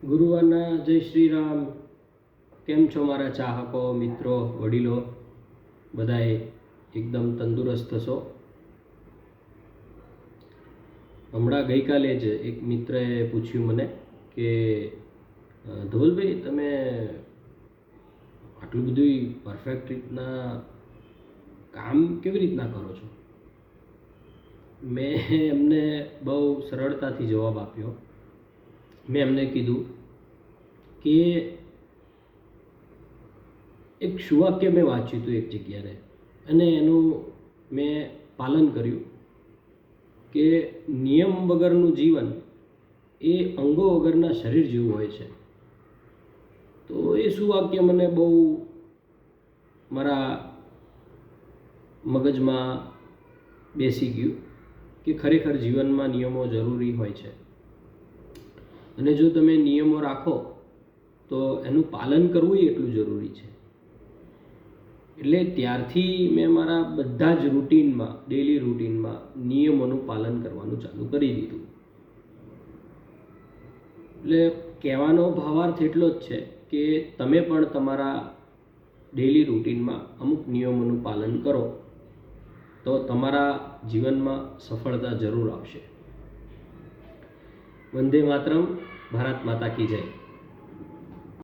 ગુરુવારના જય શ્રી રામ. કેમ છો મારા ચાહકો, મિત્રો, વડીલો? બધાએ એકદમ તંદુરસ્ત છો? હમણાં ગઈકાલે જ એક મિત્રએ પૂછ્યું મને કે ધવલભાઈ, તમે આટલું બધું પરફેક્ટ રીતના કામ કેવી રીતના કરો છો? મેં એમને બહુ સરળતાથી જવાબ આપ્યો. મેં એમને કીધું કે એક સુવાક્ય મેં વાંચ્યું હતું એક જગ્યાએ અને એનું મેં પાલન કર્યું કે નિયમ વગરનું જીવન એ અંગો વગરના શરીર જેવું હોય છે. તો એ સુવાક્ય મને બહુ મારા મગજમાં બેસી ગયું કે ખરેખર જીવનમાં નિયમો જરૂરી હોય છે અને જો તમે નિયમો રાખો તો એનું પાલન કરવું એટલું જરૂરી છે. એટલે ત્યારથી મેં મારા બધા જ રૂટીનમાં, ડેલી રૂટીનમાં નિયમોનું પાલન કરવાનું ચાલુ કરી દીધું. એટલે કહેવાનો ભાવાર્થ એટલો જ છે કે તમે પણ તમારા ડેલી રૂટીનમાં અમુક નિયમોનું પાલન કરો તો તમારા જીવનમાં સફળતા જરૂર આવશે. વંદે માતરમ. ભારત માતા કી જય.